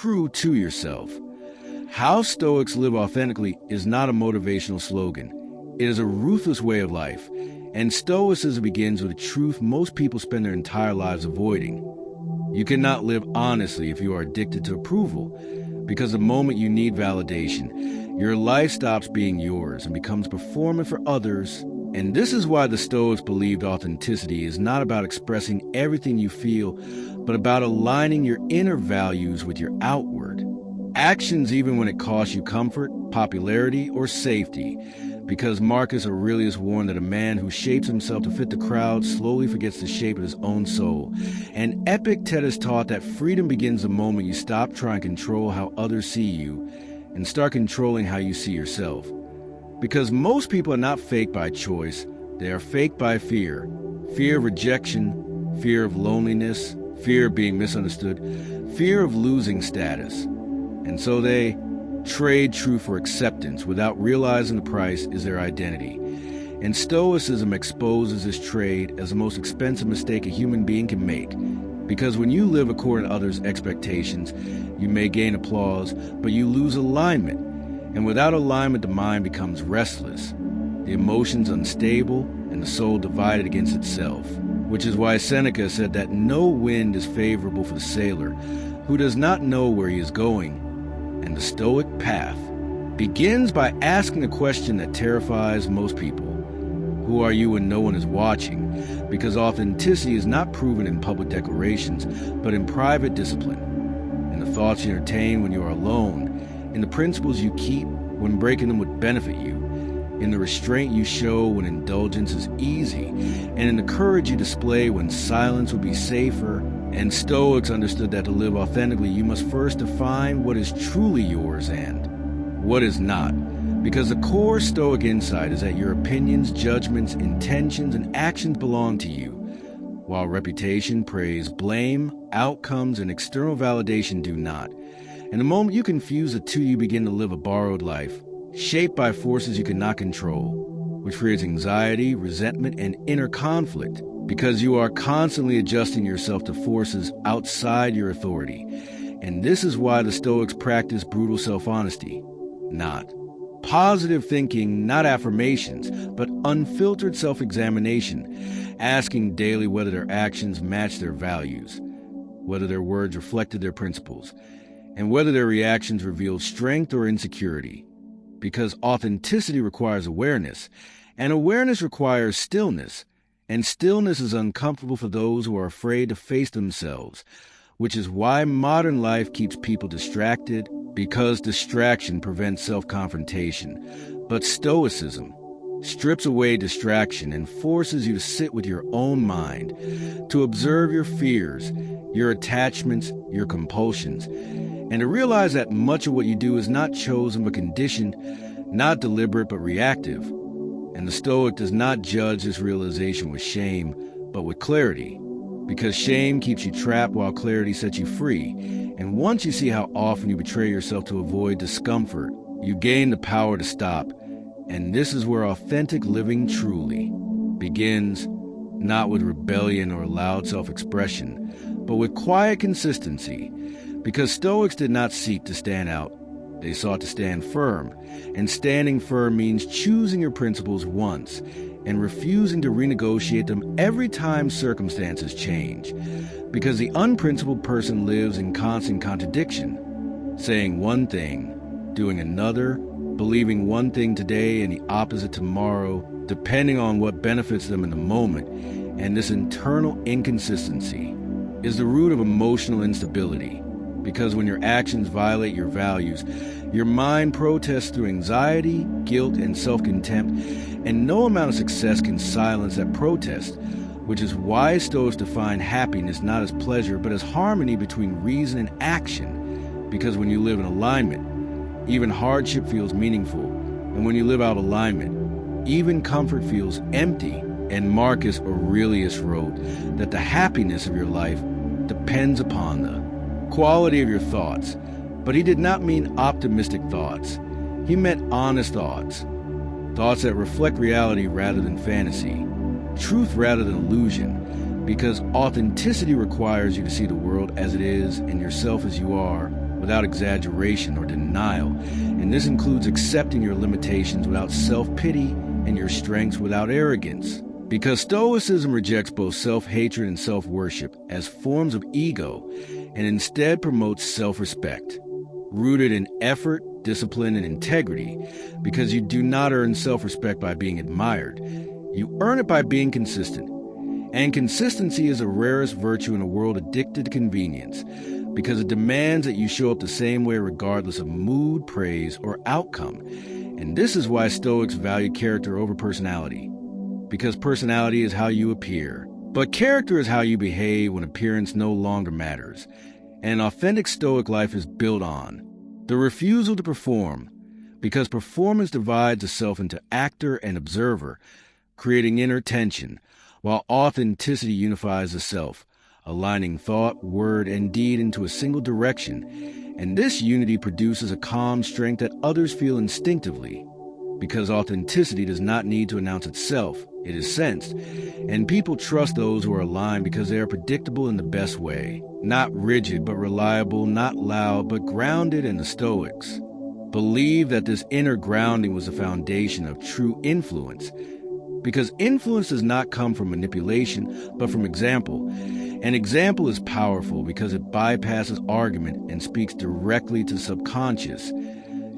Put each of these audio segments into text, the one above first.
true to yourself. How Stoics live authentically is not a motivational slogan. It is a ruthless way of life, and Stoicism begins with a truth most people spend their entire lives avoiding. You cannot live honestly if you are addicted to approval, because the moment you need validation, your life stops being yours and becomes performant for others. And this is why the Stoics believed authenticity is not about expressing everything you feel, but about aligning your inner values with your outward actions, even when it costs you comfort, popularity, or safety. Because Marcus Aurelius warned that a man who shapes himself to fit the crowd slowly forgets the shape of his own soul. And Epictetus taught that freedom begins the moment you stop trying to control how others see you and start controlling how you see yourself. Because most people are not fake by choice, they are fake by fear. Fear of rejection, fear of loneliness, fear of being misunderstood, fear of losing status. And so they trade truth for acceptance without realizing the price is their identity. And Stoicism exposes this trade as the most expensive mistake a human being can make. Because when you live according to others' expectations, you may gain applause, but you lose alignment. And without alignment, the mind becomes restless, the emotions unstable, and the soul divided against itself. Which is why Seneca said that no wind is favorable for the sailor who does not know where he is going. And the Stoic path begins by asking a question that terrifies most people. Who are you when no one is watching? Because authenticity is not proven in public declarations, but in private discipline, in the thoughts you entertain when you are alone, in the principles you keep when breaking them would benefit you, in the restraint you show when indulgence is easy, and in the courage you display when silence would be safer. And Stoics understood that to live authentically, you must first define what is truly yours and what is not. Because the core Stoic insight is that your opinions, judgments, intentions, and actions belong to you, while reputation, praise, blame, outcomes, and external validation do not. And the moment you confuse the two, you begin to live a borrowed life, shaped by forces you cannot control, which creates anxiety, resentment, and inner conflict. Because you are constantly adjusting yourself to forces outside your authority. And this is why the Stoics practice brutal self-honesty, not positive thinking, not affirmations, but unfiltered self-examination, asking daily whether their actions match their values, whether their words reflected their principles, and whether their reactions revealed strength or insecurity. Because authenticity requires awareness, and awareness requires stillness. And stillness is uncomfortable for those who are afraid to face themselves, which is why modern life keeps people distracted, because distraction prevents self-confrontation. But Stoicism strips away distraction and forces you to sit with your own mind, to observe your fears, your attachments, your compulsions, and to realize that much of what you do is not chosen but conditioned, not deliberate but reactive. And the Stoic does not judge this realization with shame, but with clarity. Because shame keeps you trapped while clarity sets you free. And once you see how often you betray yourself to avoid discomfort, you gain the power to stop. And this is where authentic living truly begins, not with rebellion or loud self-expression, but with quiet consistency. Because Stoics did not seek to stand out. They sought to stand firm, and standing firm means choosing your principles once and refusing to renegotiate them every time circumstances change. Because the unprincipled person lives in constant contradiction, saying one thing, doing another, believing one thing today and the opposite tomorrow, depending on what benefits them in the moment. And this internal inconsistency is the root of emotional instability. Because when your actions violate your values, your mind protests through anxiety, guilt, and self-contempt, and no amount of success can silence that protest, which is why Stoics define happiness not as pleasure, but as harmony between reason and action. Because when you live in alignment, even hardship feels meaningful, and when you live out alignment, even comfort feels empty. And Marcus Aurelius wrote that the happiness of your life depends upon the quality of your thoughts, but he did not mean optimistic thoughts. He meant honest thoughts, thoughts that reflect reality rather than fantasy, truth rather than illusion, because authenticity requires you to see the world as it is and yourself as you are, without exaggeration or denial, and this includes accepting your limitations without self-pity and your strengths without arrogance. Because Stoicism rejects both self-hatred and self-worship as forms of ego and instead promotes self-respect, rooted in effort, discipline, and integrity, because you do not earn self-respect by being admired. You earn it by being consistent. And consistency is the rarest virtue in a world addicted to convenience, because it demands that you show up the same way regardless of mood, praise, or outcome. And this is why Stoics value character over personality, because personality is how you appear, but character is how you behave when appearance no longer matters. And an authentic Stoic life is built on the refusal to perform, because performance divides the self into actor and observer, creating inner tension, while authenticity unifies the self, aligning thought, word, and deed into a single direction. And this unity produces a calm strength that others feel instinctively, because authenticity does not need to announce itself, it is sensed. And people trust those who are aligned because they are predictable in the best way, not rigid but reliable, not loud but grounded. And the Stoics believe that this inner grounding was the foundation of true influence, because influence does not come from manipulation, but from example. An example is powerful because it bypasses argument and speaks directly to the subconscious,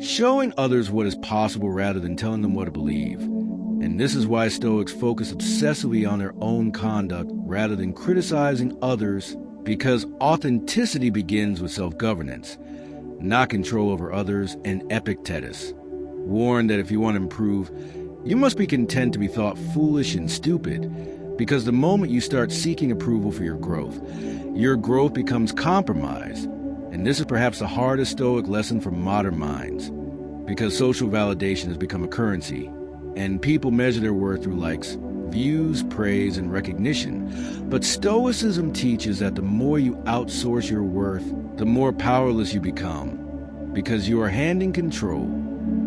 showing others what is possible rather than telling them what to believe. And this is why Stoics focus obsessively on their own conduct rather than criticizing others, because authenticity begins with self-governance, not control over others. And Epictetus warned that if you want to improve, you must be content to be thought foolish and stupid, because the moment you start seeking approval for your growth becomes compromised. And this is perhaps the hardest Stoic lesson for modern minds, because social validation has become a currency, and people measure their worth through likes, views, praise, and recognition. But Stoicism teaches that the more you outsource your worth, the more powerless you become, because you are handing control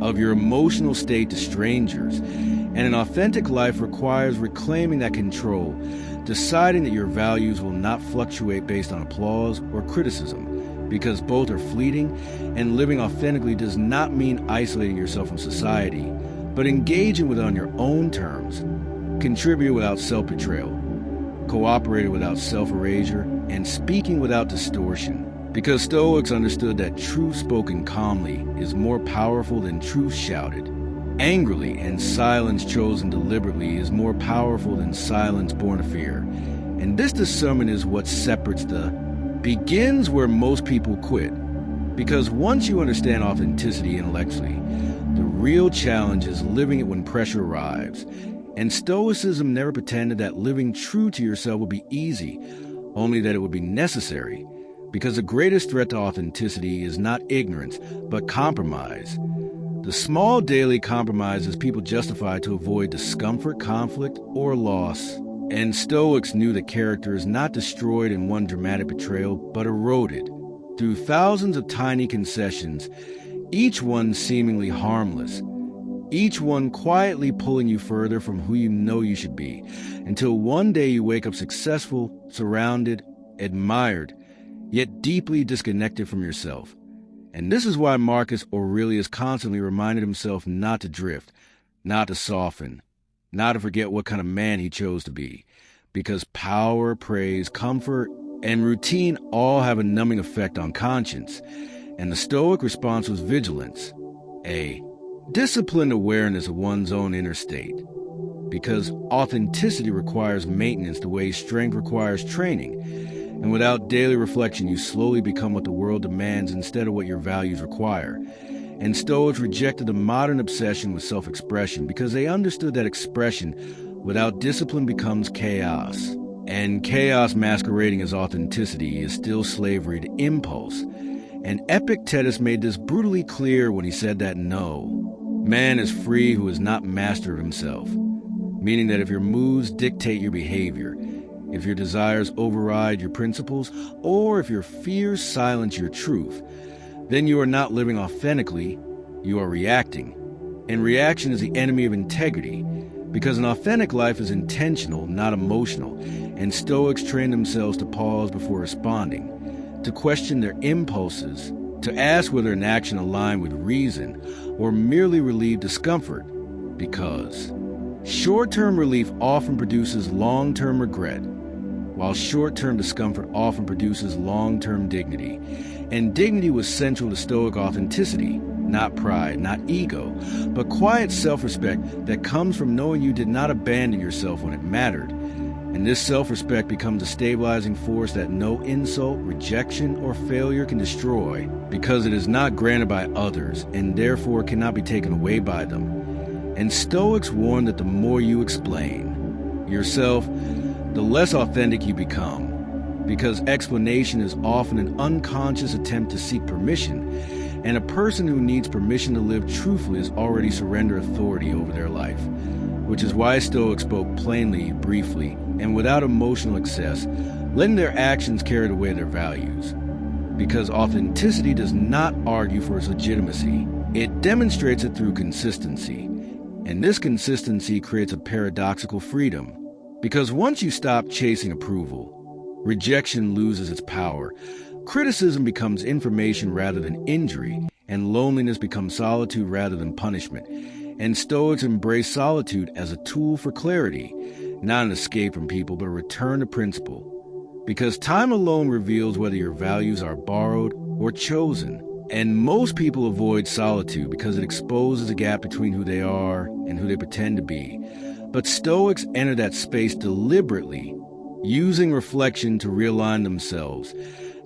of your emotional state to strangers. And an authentic life requires reclaiming that control, deciding that your values will not fluctuate based on applause or criticism, because both are fleeting. And living authentically does not mean isolating yourself from society, but engaging with it on your own terms, contributing without self-betrayal, cooperating without self-erasure, and speaking without distortion. Because Stoics understood that truth spoken calmly is more powerful than truth shouted angrily, and silence chosen deliberately is more powerful than silence born of fear. And this discernment is what separates begins where most people quit. Because once you understand authenticity intellectually, the real challenge is living it when pressure arrives. And Stoicism never pretended that living true to yourself would be easy, only that it would be necessary. Because the greatest threat to authenticity is not ignorance, but compromise. The small daily compromises people justify to avoid discomfort, conflict, or loss. And Stoics knew that character is not destroyed in one dramatic betrayal, but eroded through thousands of tiny concessions, each one seemingly harmless, each one quietly pulling you further from who you know you should be, until one day you wake up successful, surrounded, admired, yet deeply disconnected from yourself. And this is why Marcus Aurelius constantly reminded himself not to drift, not to soften, not to forget what kind of man he chose to be. Because power, praise, comfort, and routine all have a numbing effect on conscience. And the Stoic response was vigilance, a disciplined awareness of one's own inner state. Because authenticity requires maintenance the way strength requires training. And without daily reflection, you slowly become what the world demands instead of what your values require. And Stoics rejected the modern obsession with self-expression because they understood that expression without discipline becomes chaos. And chaos masquerading as authenticity is still slavery to impulse. And Epictetus made this brutally clear when he said that man is free who is not master of himself. Meaning that if your moods dictate your behavior, if your desires override your principles, or if your fears silence your truth, then you are not living authentically, you are reacting. And reaction is the enemy of integrity, because an authentic life is intentional, not emotional. And Stoics train themselves to pause before responding, to question their impulses, to ask whether an action aligned with reason or merely relieved discomfort, because short-term relief often produces long-term regret, while short-term discomfort often produces long-term dignity. And dignity was central to Stoic authenticity, not pride, not ego, but quiet self-respect that comes from knowing you did not abandon yourself when it mattered. And this self-respect becomes a stabilizing force that no insult, rejection, or failure can destroy, because it is not granted by others and therefore cannot be taken away by them. And Stoics warn that the more you explain yourself, the less authentic you become, because explanation is often an unconscious attempt to seek permission, and a person who needs permission to live truthfully has already surrendered authority over their life, which is why Stoics spoke plainly, briefly, and without emotional excess, letting their actions carry away their values. Because authenticity does not argue for its legitimacy, it demonstrates it through consistency. And this consistency creates a paradoxical freedom. Because once you stop chasing approval, rejection loses its power, criticism becomes information rather than injury, and loneliness becomes solitude rather than punishment. And Stoics embrace solitude as a tool for clarity, not an escape from people, but a return to principle. Because time alone reveals whether your values are borrowed or chosen. And most people avoid solitude because it exposes a gap between who they are and who they pretend to be. But Stoics enter that space deliberately, using reflection to realign themselves,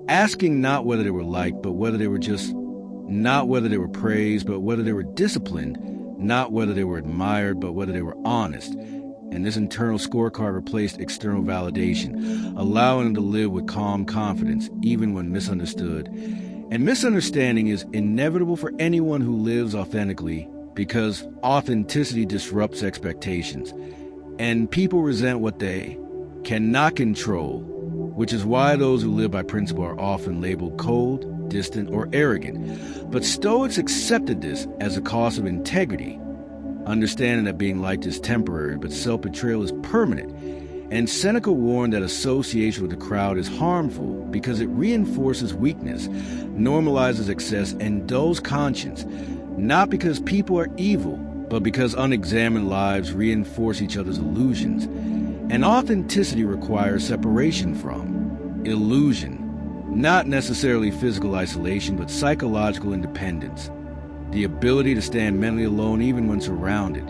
asking not whether they were liked, but whether they were just, not whether they were praised, but whether they were disciplined, not whether they were admired, but whether they were honest. And this internal scorecard replaced external validation, allowing them to live with calm confidence, even when misunderstood. And misunderstanding is inevitable for anyone who lives authentically, because authenticity disrupts expectations, and people resent what they cannot control, which is why those who live by principle are often labeled cold, distant, or arrogant. But Stoics accepted this as a cost of integrity, understanding that being liked is temporary, but self-betrayal is permanent. And Seneca warned that association with the crowd is harmful because it reinforces weakness, normalizes excess, and dulls conscience, not because people are evil, but because unexamined lives reinforce each other's illusions. And authenticity requires separation from illusion, not necessarily physical isolation, but psychological independence. The ability to stand mentally alone even when surrounded,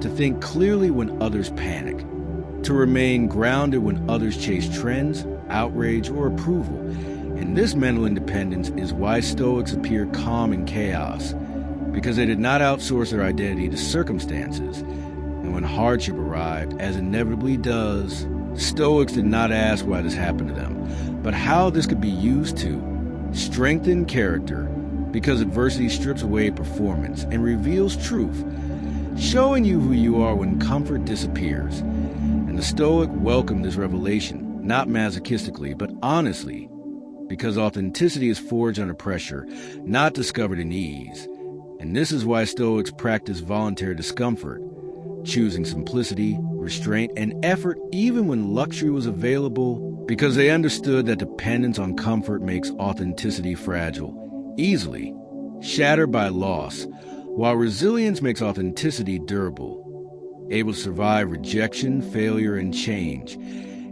to think clearly when others panic, to remain grounded when others chase trends, outrage, or approval. And this mental independence is why Stoics appear calm in chaos, because they did not outsource their identity to circumstances. And when hardship arrived, as inevitably does, Stoics did not ask why this happened to them, but how this could be used to strengthen character, because adversity strips away performance and reveals truth, showing you who you are when comfort disappears. And the Stoic welcomed this revelation, not masochistically, but honestly, because authenticity is forged under pressure, not discovered in ease. And this is why Stoics practice voluntary discomfort, choosing simplicity, restraint, and effort even when luxury was available, because they understood that dependence on comfort makes authenticity fragile, easily shattered by loss, while resilience makes authenticity durable, able to survive rejection, failure, and change.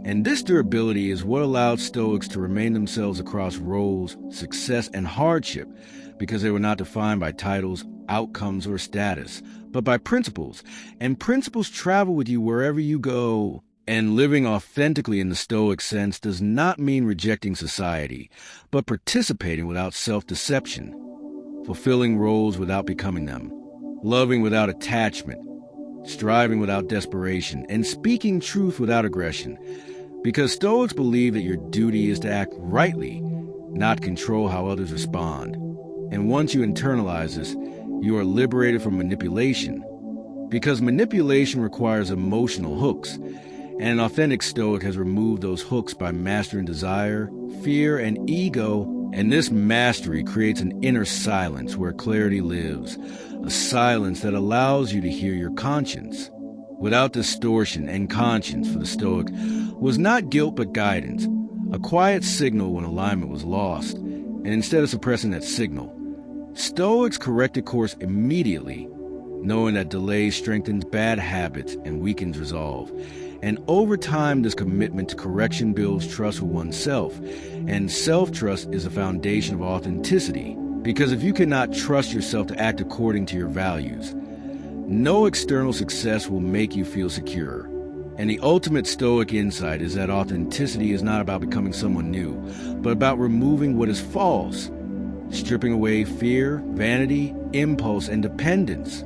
And this durability is what allowed Stoics to remain themselves across roles, success, and hardship, because they were not defined by titles, outcomes, or status, but by principles. And principles travel with you wherever you go. And living authentically in the Stoic sense does not mean rejecting society, but participating without self-deception, fulfilling roles without becoming them, loving without attachment, striving without desperation, and speaking truth without aggression. Because Stoics believe that your duty is to act rightly, not control how others respond. And once you internalize this, you are liberated from manipulation, because manipulation requires emotional hooks, and an authentic Stoic has removed those hooks by mastering desire, fear, and ego. And this mastery creates an inner silence where clarity lives, a silence that allows you to hear your conscience without distortion. And conscience for the Stoic was not guilt but guidance, a quiet signal when alignment was lost. and instead of suppressing that signal. Stoics corrected course immediately, knowing that delay strengthens bad habits and weakens resolve. And over time, this commitment to correction builds trust with oneself, and self-trust is the foundation of authenticity. Because if you cannot trust yourself to act according to your values, no external success will make you feel secure. And the ultimate Stoic insight is that authenticity is not about becoming someone new, but about removing what is false, stripping away fear, vanity, impulse, and dependence.